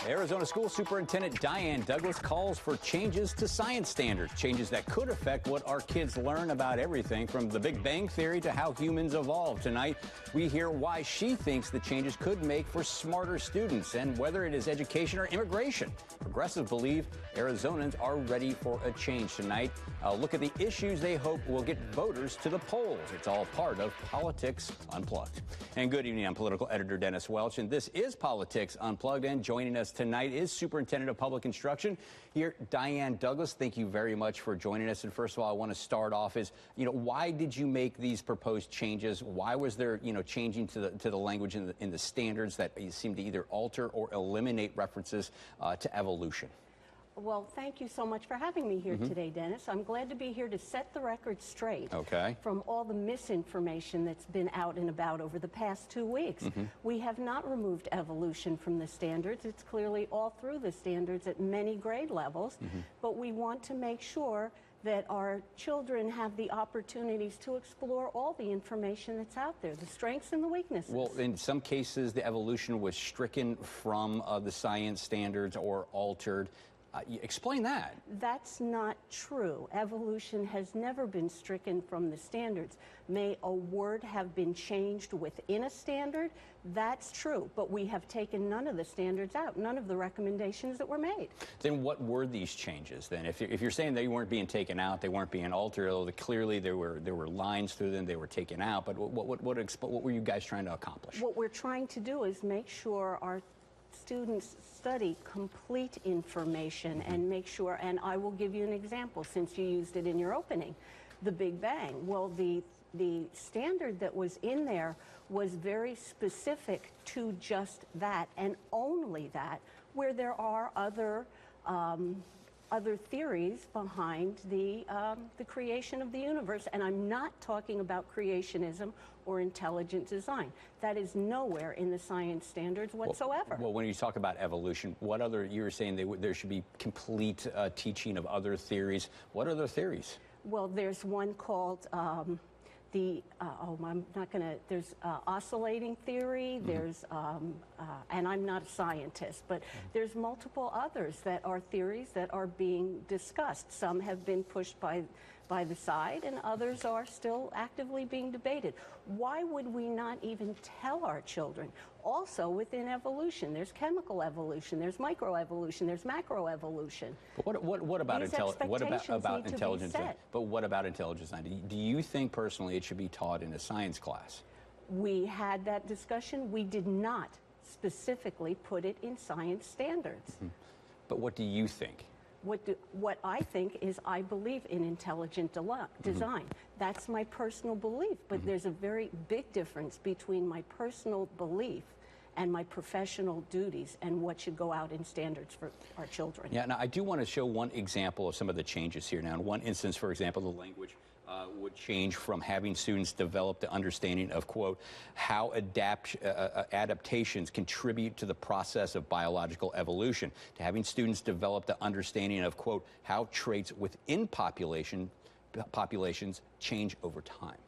Arizona School Superintendent Diane Douglas calls for changes to science standards, changes that could affect what our kids learn about everything from the Big Bang Theory to how humans evolve. Tonight, we hear why she thinks the changes could make for smarter students and whether it is education or immigration. Progressives believe Arizonans are ready for a change tonight. Look at the issues they hope will get voters to the polls. It's all part of Politics Unplugged. And good evening, I'm political editor Dennis Welch, and this is Politics Unplugged, and joining us tonight is Superintendent of Public Instruction here, Diane Douglas. Thank you very much for joining us. And first of all, I want to start off is, why did you make these proposed changes? Why was there, changing to the language in the standards that you seem to either alter or eliminate references to evolution? Well, thank you so much for having me here today, Dennis. I'm glad to be here to set the record straight from all the misinformation that's been out and about over the past 2 weeks. We have not removed evolution from the standards. It's clearly all through the standards at many grade levels, but we want to make sure that our children have the opportunities to explore all the information that's out there, the strengths and the weaknesses. Well, in some cases, the evolution was stricken from the science standards or altered. Explain that. That's not true. Evolution has never been stricken from the standards. May a word have been changed within a standard? That's true, but we have taken none of the standards out, none of the recommendations that were made. Then what were these changes then? If you're saying they weren't being taken out, they weren't being altered, although clearly there were lines through them, they were taken out, but what were you guys trying to accomplish? What we're trying to do is make sure our students study complete information and make sure, and I will give you an example since you used it in your opening, the Big Bang. Well, the standard that was in there was very specific to just that and only that, where there are other theories behind the creation of the universe. And I'm not talking about creationism or intelligent design. That is nowhere in the science standards whatsoever. Well, when you talk about evolution, what other, you were saying there should be complete teaching of other theories. What other theories? Well, there's one called there's oscillating theory, there's, and I'm not a scientist, but there's multiple others that are theories that are being discussed. Some have been pushed by the side, and others are still actively being debated. Why would we not even tell our children? Also, within evolution, there's chemical evolution, there's microevolution, there's macroevolution. But what about intelligence? But what about intelligence design? Do you think personally it should be taught in a science class? We had that discussion. We did not specifically put it in science standards. But what do you think? What I think is I believe in intelligent design. That's my personal belief, but there's a very big difference between my personal belief and my professional duties and what should go out in standards for our children. Yeah, now I do want to show one example of some of the changes here. Now, in one instance, for example, the language would change from having students develop the understanding of, quote, how adaptations contribute to the process of biological evolution, to having students develop the understanding of, quote, how traits within populations change over time.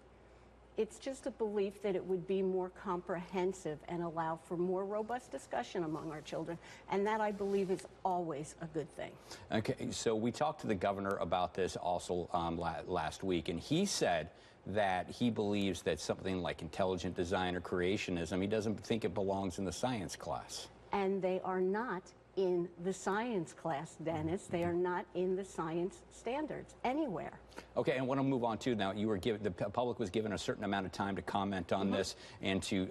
It's just a belief that it would be more comprehensive and allow for more robust discussion among our children, and that I believe is always a good thing. Okay, so we talked to the governor about this also last week, and he said that he believes that something like intelligent design or creationism, he doesn't think it belongs in the science class. And they are not in the science class, Dennis. They are not in the science standards anywhere. Okay, and I want to move on to now. The public was given a certain amount of time to comment on this and to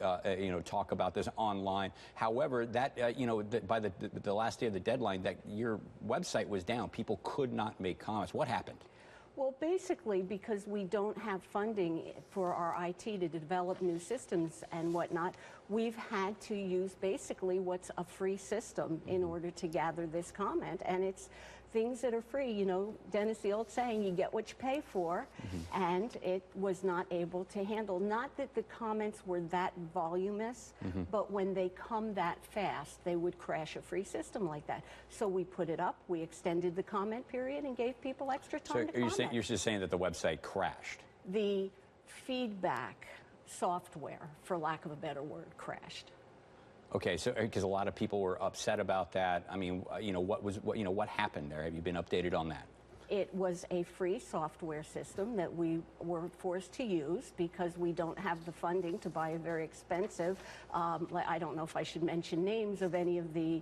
talk about this online. However, that by the last day of the deadline, that your website was down. People could not make comments. What happened? Well, basically, because we don't have funding for our IT to develop new systems and whatnot, we've had to use basically what's a free system in order to gather this comment. And it's things that are free. You know, Dennis, the old saying, you get what you pay for, and it was not able to handle. Not that the comments were that voluminous, but when they come that fast, they would crash a free system like that. So we put it up, we extended the comment period, and gave people extra time to comment. You're just saying that the website crashed? The feedback software, for lack of a better word, crashed. Okay, so because a lot of people were upset about that. I mean, what happened there? Have you been updated on that? It was a free software system that we were forced to use because we don't have the funding to buy a very expensive, I don't know if I should mention names of any of the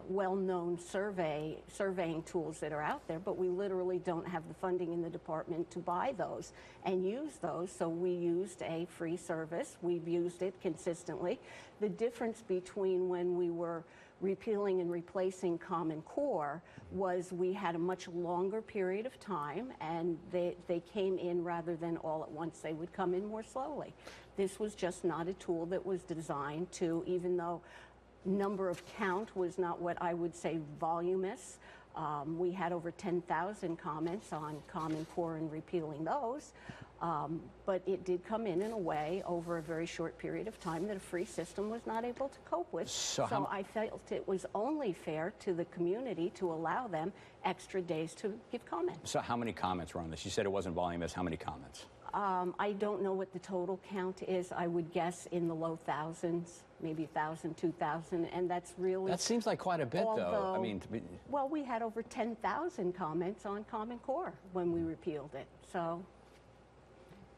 well-known surveying tools that are out there, but we literally don't have the funding in the department to buy those and use those, so we used a free service. We've used it consistently. The difference between when we were repealing and replacing Common Core was we had a much longer period of time, and they came in rather than all at once. They would come in more slowly. This was just not a tool that was designed to, even though number of count was not what I would say voluminous. We had over 10,000 comments on Common Core and repealing those, but it did come in a way over a very short period of time that a free system was not able to cope with. So I felt it was only fair to the community to allow them extra days to give comments. So how many comments were on this? You said it wasn't voluminous. How many comments? I don't know what the total count is. I would guess in the low thousands, maybe 1,000, 2,000, and that's really... That seems like quite a bit, though. I mean, well, we had over 10,000 comments on Common Core when we repealed it. So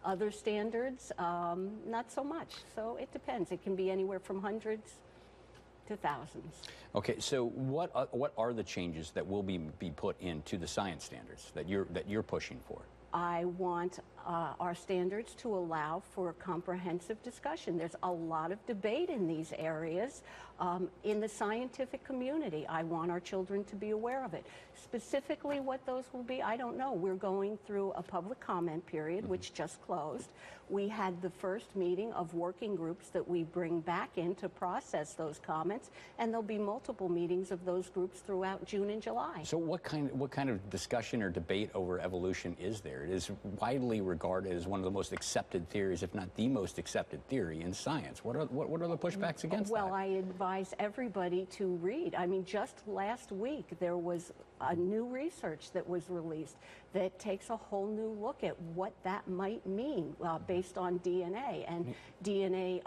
other standards, not so much. So it depends. It can be anywhere from hundreds to thousands. Okay, so what are the changes that will be put into the science standards that you're pushing for? I want our standards to allow for comprehensive discussion. There's a lot of debate in these areas in the scientific community. I want our children to be aware of it. Specifically what those will be, I don't know. We're going through a public comment period, which just closed. We had the first meeting of working groups that we bring back in to process those comments, and there'll be multiple meetings of those groups throughout June and July. So what kind of discussion or debate over evolution is there? It is widely regarded as one of the most accepted theories, if not the most accepted theory in science. What are the pushbacks against that? Well, I advise everybody to read. I mean, just last week there was a new research that was released that takes a whole new look at what that might mean based on DNA and DNA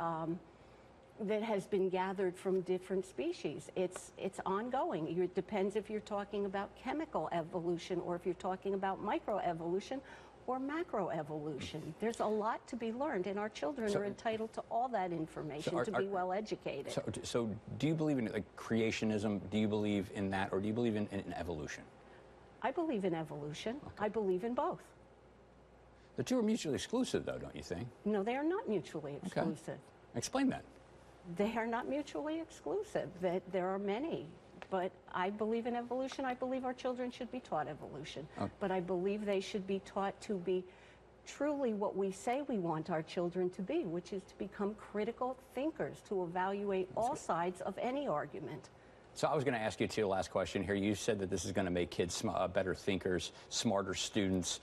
that has been gathered from different species. It's ongoing. It depends if you're talking about chemical evolution or if you're talking about microevolution or macroevolution. There's a lot to be learned, and our children are entitled to all that information to be well educated. So do you believe in creationism? Do you believe in that, or do you believe in evolution? I believe in evolution. Okay. I believe in both. The two are mutually exclusive, though, don't you think? No, they are not mutually exclusive. Okay. Explain that. They are not mutually exclusive. There are many. But I believe in evolution. I believe our children should be taught evolution. Okay. But I believe they should be taught to be truly what we say we want our children to be, which is to become critical thinkers, to evaluate all sides of any argument. So I was going to ask you, too, last question here. You said that this is going to make kids better thinkers, smarter students.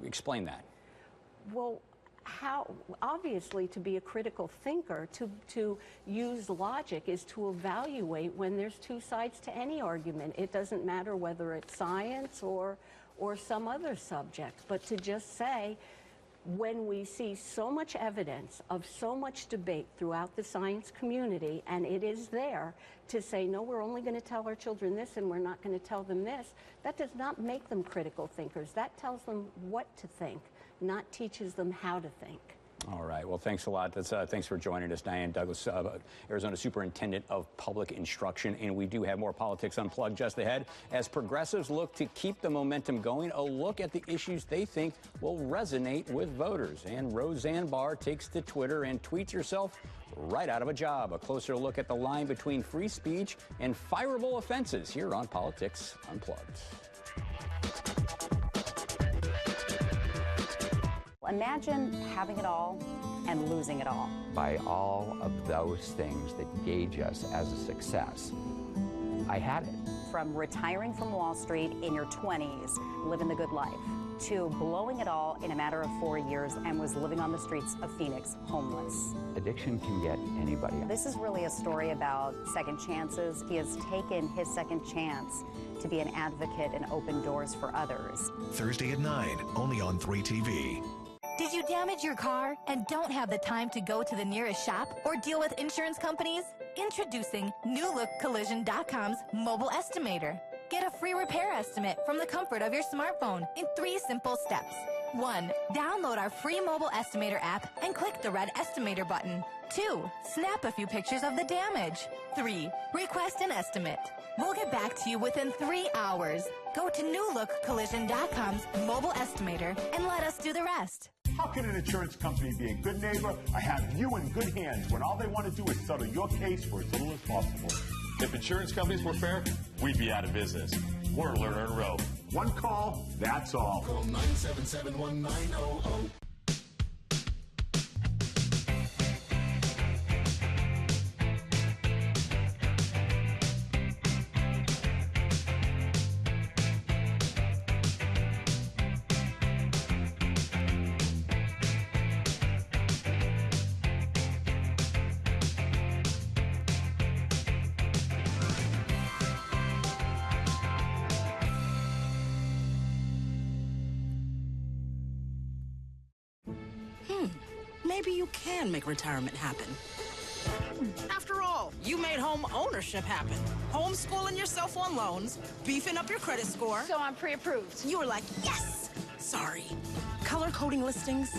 Explain that. Well, obviously, to be a critical thinker, to use logic is to evaluate when there's two sides to any argument. It doesn't matter whether it's science or some other subject, but to just say, when we see so much evidence of so much debate throughout the science community, and it is there, to say, no, we're only going to tell our children this and we're not going to tell them this, that does not make them critical thinkers. That tells them what to think, not teaches them how to think. All right. Well, thanks a lot. Thanks for joining us, Diane Douglas, Arizona Superintendent of Public Instruction. And we do have more Politics Unplugged just ahead as progressives look to keep the momentum going. A look at the issues they think will resonate with voters. And Roseanne Barr takes to Twitter and tweets herself right out of a job. A closer look at the line between free speech and fireable offenses here on Politics Unplugged. Imagine having it all and losing it all. By all of those things that gauge us as a success, I had it. From retiring from Wall Street in your 20s, living the good life, to blowing it all in a matter of 4 years and was living on the streets of Phoenix, homeless. Addiction can get anybody. This is really a story about second chances. He has taken his second chance to be an advocate and open doors for others. Thursday at 9, only on 3TV. Did you download Damage your car and don't have the time to go to the nearest shop or deal with insurance companies? Introducing NewLookCollision.com's mobile estimator. Get a free repair estimate from the comfort of your smartphone in 3 simple steps. 1. Download our free mobile estimator app and click the red estimator button. 2. Snap a few pictures of the damage. 3. Request an estimate. We'll get back to you within 3 hours. Go to NewLookCollision.com's mobile estimator and let us do the rest. How can an insurance company be a good neighbor or have you in good hands when all they want to do is settle your case for as little as possible? If insurance companies were fair, we'd be out of business. We're Lerner & Rowe. One call, that's all. Call 977-1900. Maybe you can make retirement happen. After all, you made home ownership happen. Homeschooling yourself on loans, beefing up your credit score. So I'm pre-approved. You were like, yes! Sorry. Color-coding listings,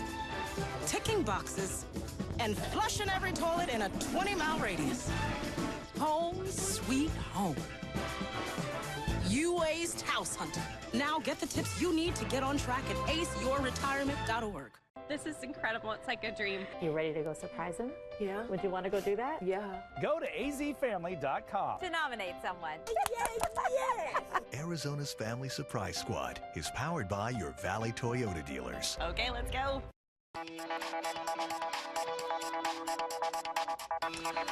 ticking boxes, and flushing every toilet in a 20-mile radius. Home sweet home. You aced house hunting. Now get the tips you need to get on track at aceyourretirement.org. This is incredible. It's like a dream. You ready to go surprise him? Yeah. Would you want to go do that? Yeah. Go to azfamily.com To nominate someone. Arizona's Family Surprise Squad is powered by your Valley Toyota dealers. Okay, let's go.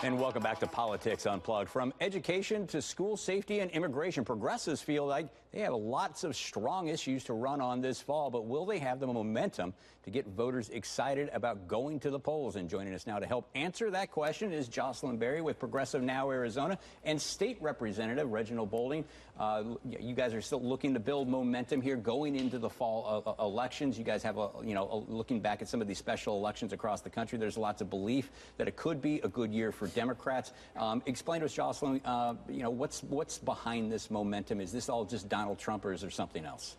And welcome back to Politics Unplugged. From education to school safety and immigration, progressives feel like they have lots of strong issues to run on this fall, but will they have the momentum to get voters excited about going to the polls? And joining us now to help answer that question is Josselyn Berry with Progressive Now Arizona and State Representative Reginald Boulding. You guys are still looking to build momentum here going into the fall elections. You guys have looking back at some of these special elections across the country, there's lots of belief that it could be a good year for Democrats. Explain to us, Josselyn, what's behind this momentum? Is this all just Donald Trump, or is there something else?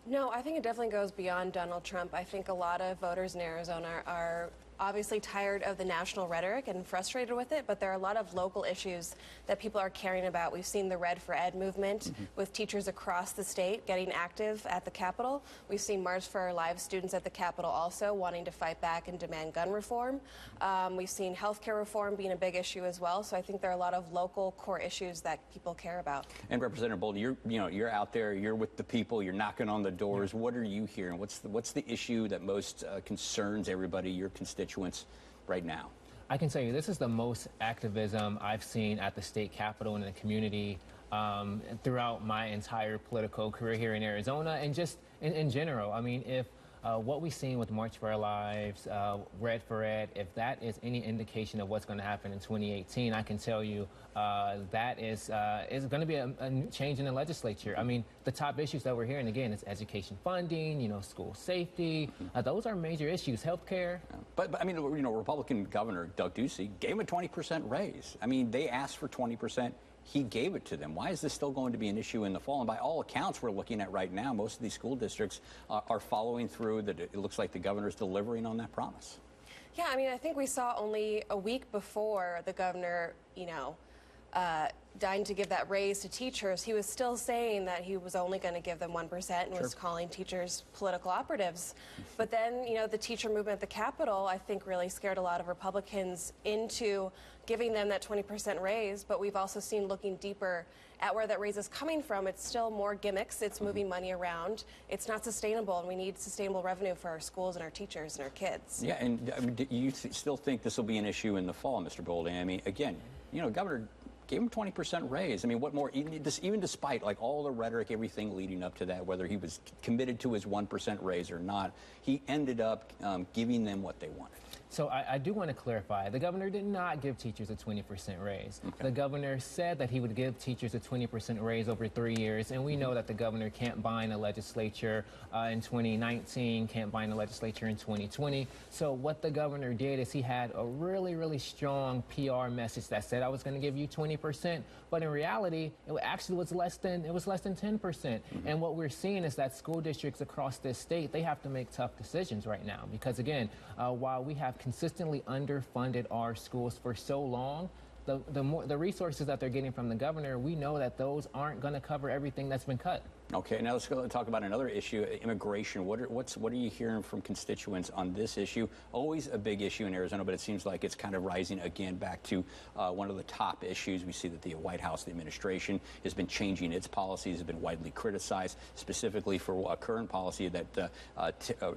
No, I think it definitely goes beyond Donald Trump. I think a lot of voters in Arizona are obviously tired of the national rhetoric and frustrated with it, but there are a lot of local issues that people are caring about. We've seen the Red for Ed movement with teachers across the state getting active at the Capitol. We've seen March for Our Lives students at the Capitol also wanting to fight back and demand gun reform. We've seen healthcare reform being a big issue as well. So I think there are a lot of local core issues that people care about. And Representative Boulding, you're out there, you're with the people, you're knocking on the doors. What are you hearing? What's the issue that most concerns everybody, your constituents, right now? I can tell you this is the most activism I've seen at the state capitol and in the community throughout my entire political career here in Arizona, and just in general. I mean, if what we've seen with March for Our Lives, Red for Ed, if that is any indication of what's going to happen in 2018, I can tell you that is going to be a change in the legislature. I mean, the top issues that we're hearing, again, is education funding, school safety. Those are major issues. Healthcare. But I mean, Republican Governor Doug Ducey gave him a 20% raise. I mean, they asked for 20%. He gave it to them. Why is this still going to be an issue in the fall? And by all accounts we're looking at right now, most of these school districts are following through. That it looks like the governor's delivering on that promise. Yeah, I mean, I think we saw only a week before the governor, dying to give that raise to teachers, he was still saying that he was only going to give them 1% and was calling teachers political operatives. But then, the teacher movement at the Capitol, I think, really scared a lot of Republicans into giving them that 20% raise. But we've also seen, looking deeper at where that raise is coming from, it's still more gimmicks. It's moving money around. It's not sustainable, and we need sustainable revenue for our schools and our teachers and our kids. Yeah, and do you still think this will be an issue in the fall, Mr. Boulding? I mean, again, Governor gave him 20% raise. I mean, what more? Even despite all the rhetoric, everything leading up to that, whether he was committed to his 1% raise or not, he ended up giving them what they wanted. So I do want to clarify, the governor did not give teachers a 20% raise. Okay. The governor said that he would give teachers a 20% raise over 3 years, and we know that the governor can't bind a legislature in 2019, can't bind a legislature in 2020. So what the governor did is he had a really, really strong PR message that said, I was going to give you 20%, but in reality, it actually was less than 10%. And what we're seeing is that school districts across this state, they have to make tough decisions right now, because again, while we have consistently underfunded our schools for so long, the resources that they're getting from the governor, we know that those aren't going to cover everything that's been cut. Okay, now let's go talk about another issue, immigration. What are you hearing from constituents on this issue? Always a big issue in Arizona, but it seems like it's kind of rising again back to one of the top issues. We see that the White House, the administration, has been changing its policies, has been widely criticized, specifically for a current policy that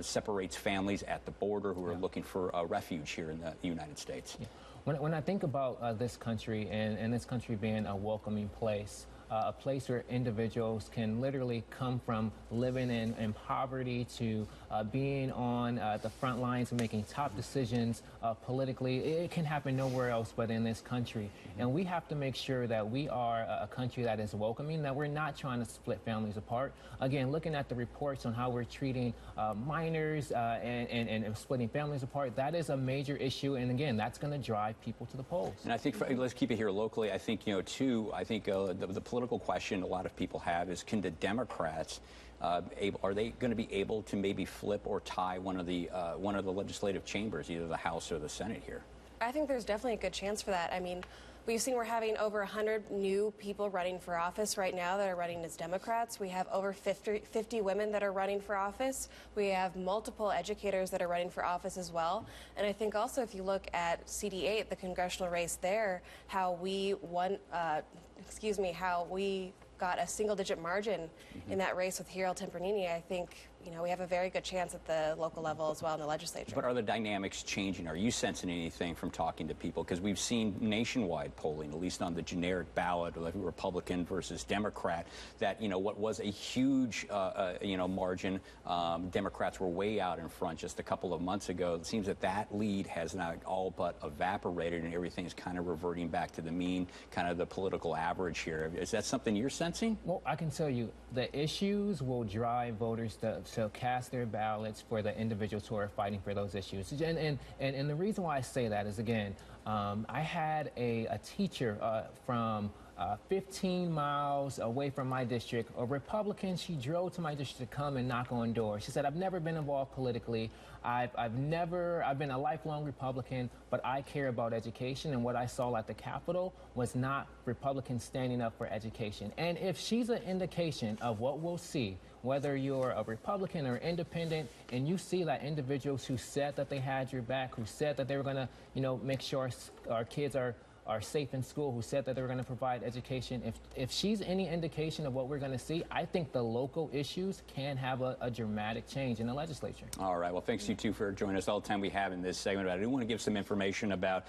separates families at the border who are looking for refuge here in the United States. Yeah. When I think about this country and this country being a welcoming place, a place where individuals can literally come from living in poverty to being on the front lines and making top decisions politically. It can happen nowhere else but in this country. And we have to make sure that we are a country that is welcoming, that we're not trying to split families apart. Again, looking at the reports on how we're treating minors and splitting families apart, that is a major issue. And again, that's going to drive people to the polls. And I think, let's keep it here locally, I think, too, I think the political question a lot of people have is, can the Democrats, are they going to be able to maybe flip or tie one of the legislative chambers, either the House or the Senate here? I think there's definitely a good chance for that. I mean, we've seen we're having over 100 new people running for office right now that are running as Democrats. We have over 50 women that are running for office. We have multiple educators that are running for office as well. And I think also if you look at CD8, the congressional race there, how we won, how we got a single-digit margin in that race with Hero Tempranini, I think, we have a very good chance at the local level as well in the legislature. But are the dynamics changing? Are you sensing anything from talking to people? Because we've seen nationwide polling, at least on the generic ballot, like Republican versus Democrat, that, what was a huge, margin, Democrats were way out in front just a couple of months ago. It seems that lead has now all but evaporated and everything is kind of reverting back to the mean, kind of the political average here. Is that something you're sensing? Well, I can tell you the issues will drive voters to cast their ballots for the individuals who are fighting for those issues. And the reason why I say that is, again, I had a teacher from 15 miles away from my district, a Republican. She drove to my district to come and knock on doors. She said, I've never been involved politically. I've been a lifelong Republican, but I care about education. And what I saw at the Capitol was not Republicans standing up for education. And if she's an indication of what we'll see, whether you're a Republican or independent, and you see that individuals who said that they had your back, who said that they were going to, make sure our kids are safe in school, who said that they were going to provide education, if she's any indication of what we're going to see, I think the local issues can have a dramatic change in the legislature. All right. Well, thanks you two for joining us. All the time we have in this segment. But I do want to give some information about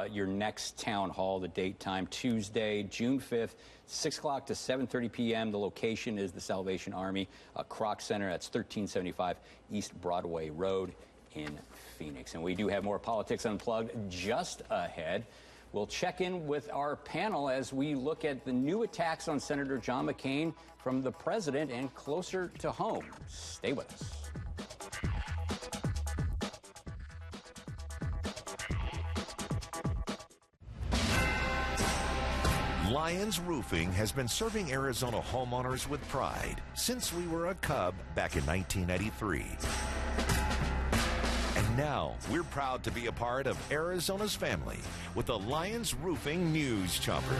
your next town hall, the date, time, Tuesday, June 5th. 6 o'clock to 7:30 p.m. The location is the Salvation Army Kroc Center. That's 1375 East Broadway Road in Phoenix. And we do have more Politics Unplugged just ahead. We'll check in with our panel as we look at the new attacks on Senator John McCain from the president and closer to home. Stay with us. Lyons Roofing has been serving Arizona homeowners with pride since we were a cub back in 1993. And now we're proud to be a part of Arizona's family with the Lyons Roofing News Chopper.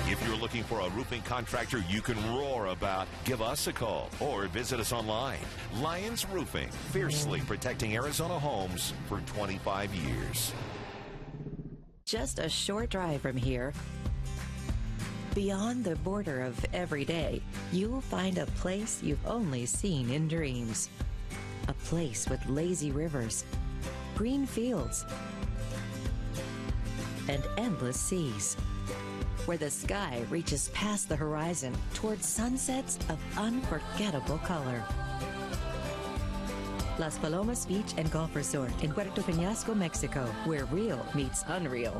If you're looking for a roofing contractor you can roar about, give us a call or visit us online. Lyons Roofing, fiercely protecting Arizona homes for 25 years. Just a short drive from here, beyond the border of every day, you'll find a place you've only seen in dreams. A place with lazy rivers, green fields, and endless seas, where the sky reaches past the horizon towards sunsets of unforgettable color. Las Palomas Beach and Golf Resort in Puerto Peñasco, Mexico, where real meets unreal.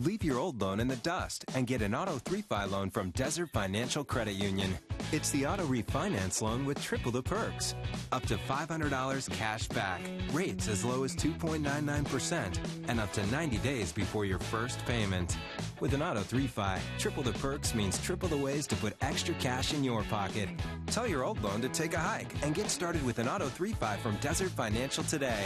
Leave your old loan in the dust and get an auto 3-fi loan from Desert Financial Credit Union. It's the auto refinance loan with triple the perks. Up to $500 cash back, rates as low as 2.99%, and up to 90 days before your first payment. With an auto 3-fi, triple the perks means triple the ways to put extra cash in your pocket. Tell your old loan to take a hike and get started with an auto 3-fi from Desert Financial today.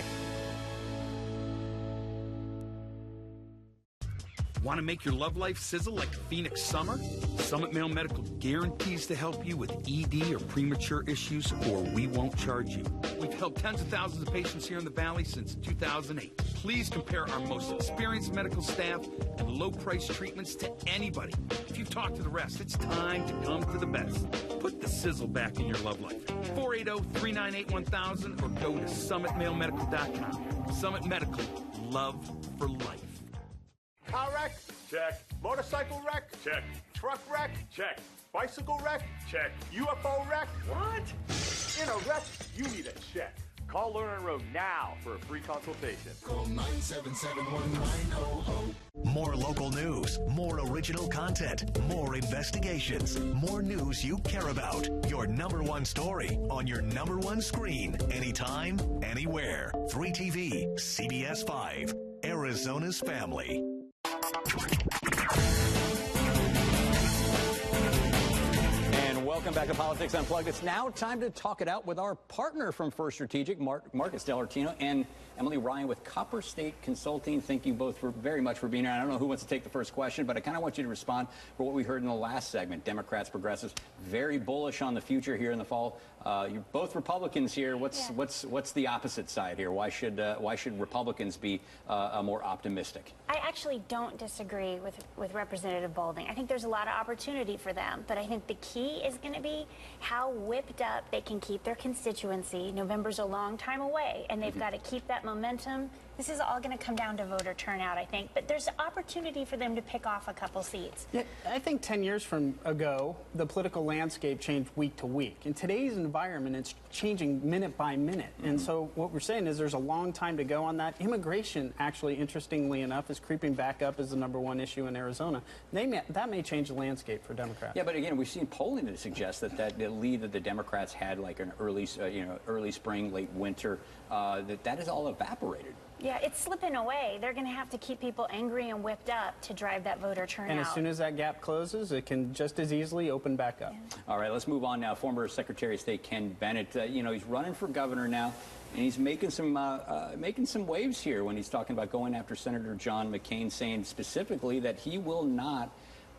Want to make your love life sizzle like a Phoenix summer? Summit Male Medical guarantees to help you with ED or premature issues, or we won't charge you. We've helped tens of thousands of patients here in the Valley since 2008. Please compare our most experienced medical staff and low-price treatments to anybody. If you've talked to the rest, it's time to come to the best. Put the sizzle back in your love life. 480-398-1000 or go to summitmalemedical.com. Summit Medical, love for life. Car wreck? Check. Motorcycle wreck? Check. Truck wreck? Check. Bicycle wreck? Check. UFO wreck? What? In a wreck, you need a check. Call Lerner Road now for a free consultation. Call 977-11900. More local news, more original content, more investigations, more news you care about. Your #1 story on your #1 screen, anytime, anywhere. 3TV, CBS 5, Arizona's Family. And welcome back to Politics Unplugged. It's now time to talk it out with our partner from FirstStrategic, Marcus Dell'Artino, and Emily Ryan with Copper State Consulting. Thank you both very much for being here. I don't know who wants to take the first question, but I kind of want you to respond for what we heard in the last segment. Democrats, progressives, very bullish on the future here in the fall. You're both Republicans here. What's the opposite side here? Why should Republicans be more optimistic? I actually don't disagree with Representative Boulding. I think there's a lot of opportunity for them, but I think the key is going to be how whipped up they can keep their constituency. November's a long time away, and they've got to keep that momentum. This is all going to come down to voter turnout, I think, but there's opportunity for them to pick off a couple seats. Yeah, I think 10 years from ago, the political landscape changed week to week. In today's environment, it's changing minute by minute. And so what we're saying is there's a long time to go on that. Immigration, actually, interestingly enough, is creeping back up as the #1 issue in Arizona. That may change the landscape for Democrats. Yeah, but again, we've seen polling that suggests that the lead that the Democrats had, like an early spring, late winter, that is all evaporated. Yeah, it's slipping away. They're going to have to keep people angry and whipped up to drive that voter turnout. And as soon as that gap closes, it can just as easily open back up. Yeah. All right, let's move on now. Former Secretary of State Ken Bennett, he's running for governor now, and he's making some waves here when he's talking about going after Senator John McCain, saying specifically that he will not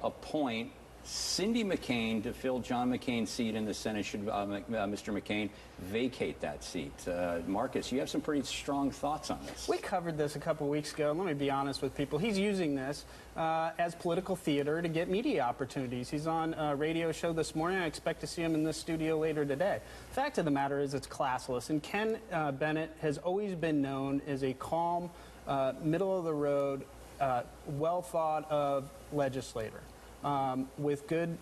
appoint Cindy McCain to fill John McCain's seat in the Senate should Mr. McCain vacate that seat. Marcus, you have some pretty strong thoughts on this. We covered this a couple weeks ago. Let me be honest with people. He's using this as political theater to get media opportunities. He's on a radio show this morning. I expect to see him in this studio later today. Fact of the matter is it's classless. And Ken Bennett has always been known as a calm, middle-of-the-road, well-thought-of legislator. With good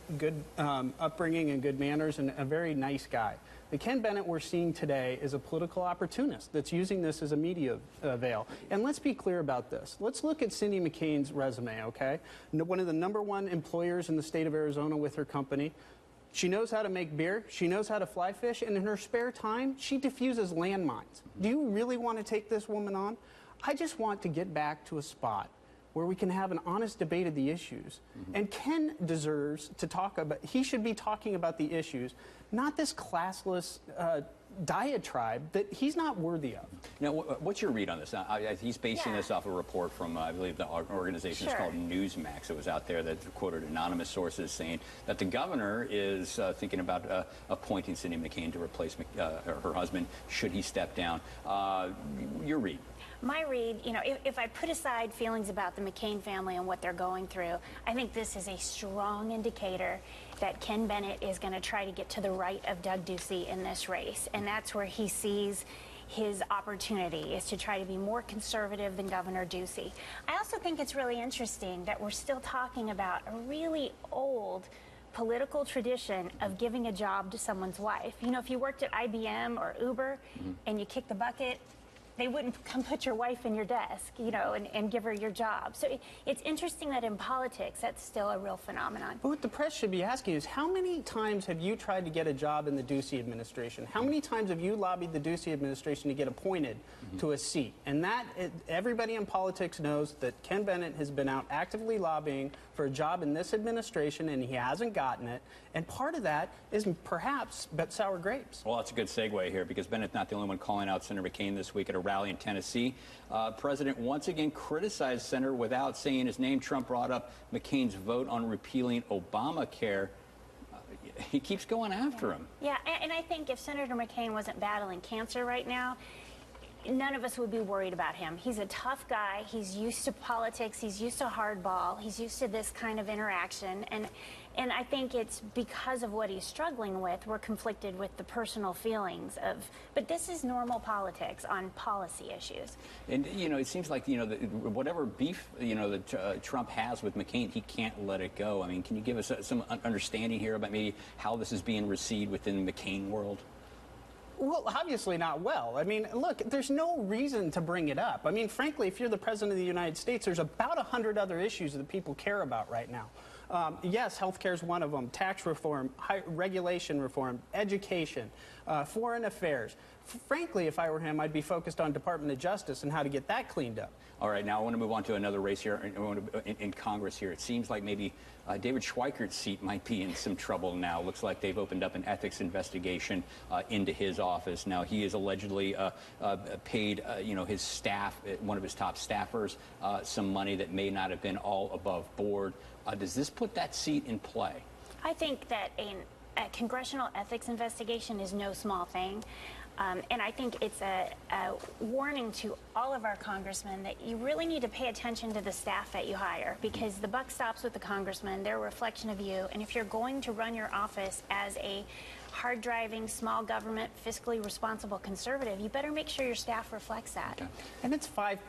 upbringing and good manners, and a very nice guy. The Ken Bennett we're seeing today is a political opportunist that's using this as a media veil. And let's be clear about this. Let's look at Cindy McCain's resume, okay? One of the #1 employers in the state of Arizona with her company. She knows how to make beer, she knows how to fly fish, and in her spare time, she diffuses landmines. Do you really want to take this woman on? I just want to get back to a spot where we can have an honest debate of the issues. And Ken deserves to talk about, he should be talking about the issues, not this classless diatribe that he's not worthy of. Now, what's your read on this? He's basing this off a report from, I believe, the organization is called Newsmax. It was out there that quoted anonymous sources saying that the governor is thinking about appointing Cindy McCain to replace her husband should he step down. Your read? My read, if I put aside feelings about the McCain family and what they're going through, I think this is a strong indicator that Ken Bennett is going to try to get to the right of Doug Ducey in this race. And that's where he sees his opportunity, is to try to be more conservative than Governor Ducey. I also think it's really interesting that we're still talking about a really old political tradition of giving a job to someone's wife. You know, if you worked at IBM or Uber and you kicked the bucket, they wouldn't come put your wife in your desk, you know, and give her your job. So it's interesting that in politics, that's still a real phenomenon. But what the press should be asking is, how many times have you tried to get a job in the Ducey administration? How many times have you lobbied the Ducey administration to get appointed to a seat? And everybody in politics knows that Ken Bennett has been out actively lobbying for a job in this administration, and he hasn't gotten it. And part of that is perhaps sour grapes. Well, that's a good segue here, because Bennett's not the only one calling out Senator McCain this week at a rally in Tennessee. President once again criticized Senator without saying his name. Trump brought up McCain's vote on repealing Obamacare. He keeps going after him. Yeah, and I think if Senator McCain wasn't battling cancer right now, none of us would be worried about him. He's a tough guy. He's used to politics. He's used to hardball. He's used to this kind of interaction. And I think it's because of what he's struggling with, we're conflicted with the personal feelings of, but this is normal politics on policy issues. And, you know, it seems like, you know, whatever beef, you know, that Trump has with McCain, he can't let it go. I mean, can you give us some understanding here about maybe how this is being received within the McCain world? Well, obviously not well. I mean, look, there's no reason to bring it up. I mean, frankly, if you're the President of the United States, there's about 100 other issues that people care about right now. Yes, healthcare is one of them. Tax reform, regulation reform, education, foreign affairs. Frankly, if I were him, I'd be focused on Department of Justice and how to get that cleaned up. All right, now I want to move on to another race here in Congress here. It seems like maybe David Schweikert's seat might be in some trouble now. Looks like they've opened up an ethics investigation into his office. Now, he is allegedly paid, you know, his staff, one of his top staffers, some money that may not have been all above board. Does this put that seat in play? I think that a congressional ethics investigation is no small thing. And I think it's a warning to all of our congressmen that you really need to pay attention to the staff that you hire, because the buck stops with the congressman. They're a reflection of you. And if you're going to run your office as a hard-driving, small government, fiscally responsible conservative, you better make sure your staff reflects that. Okay. And it's five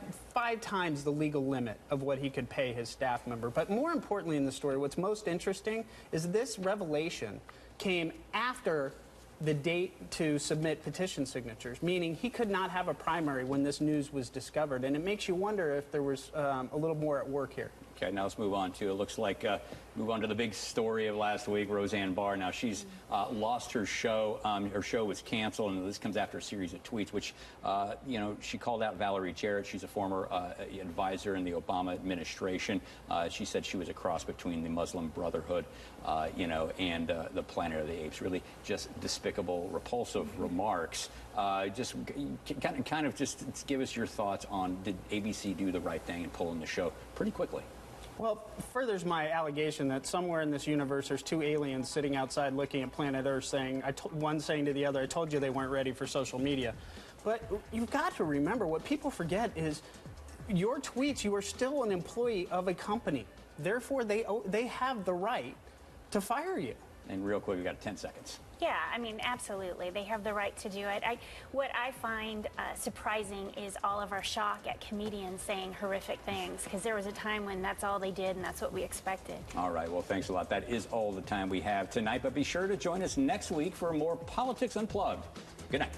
times the legal limit of what he could pay his staff member. But more importantly in the story, what's most interesting is this revelation came after the date to submit petition signatures, meaning he could not have a primary when this news was discovered. And it makes you wonder if there was a little more at work here. Okay, now let's move on to, it looks like, move on to the big story of last week, Roseanne Barr. Now, she's lost her show. Her show was canceled, and this comes after a series of tweets, which, you know, she called out Valerie Jarrett. She's a former advisor in the Obama administration. She said she was a cross between the Muslim Brotherhood, you know, and the Planet of the Apes. Really just despicable, repulsive remarks. Just kind of just give us your thoughts on, did ABC do the right thing and pull in the show pretty quickly? Well, furthers my allegation that somewhere in this universe there's two aliens sitting outside looking at planet Earth saying, one saying to the other, I told you they weren't ready for social media. But you've got to remember, what people forget is your tweets, you are still an employee of a company. Therefore, they have the right to fire you. And real quick, we got 10 seconds. Yeah, I mean, absolutely. They have the right to do it. What I find surprising is all of our shock at comedians saying horrific things, because there was a time when that's all they did and that's what we expected. All right, well, thanks a lot. That is all the time we have tonight, but be sure to join us next week for more Politics Unplugged. Good night.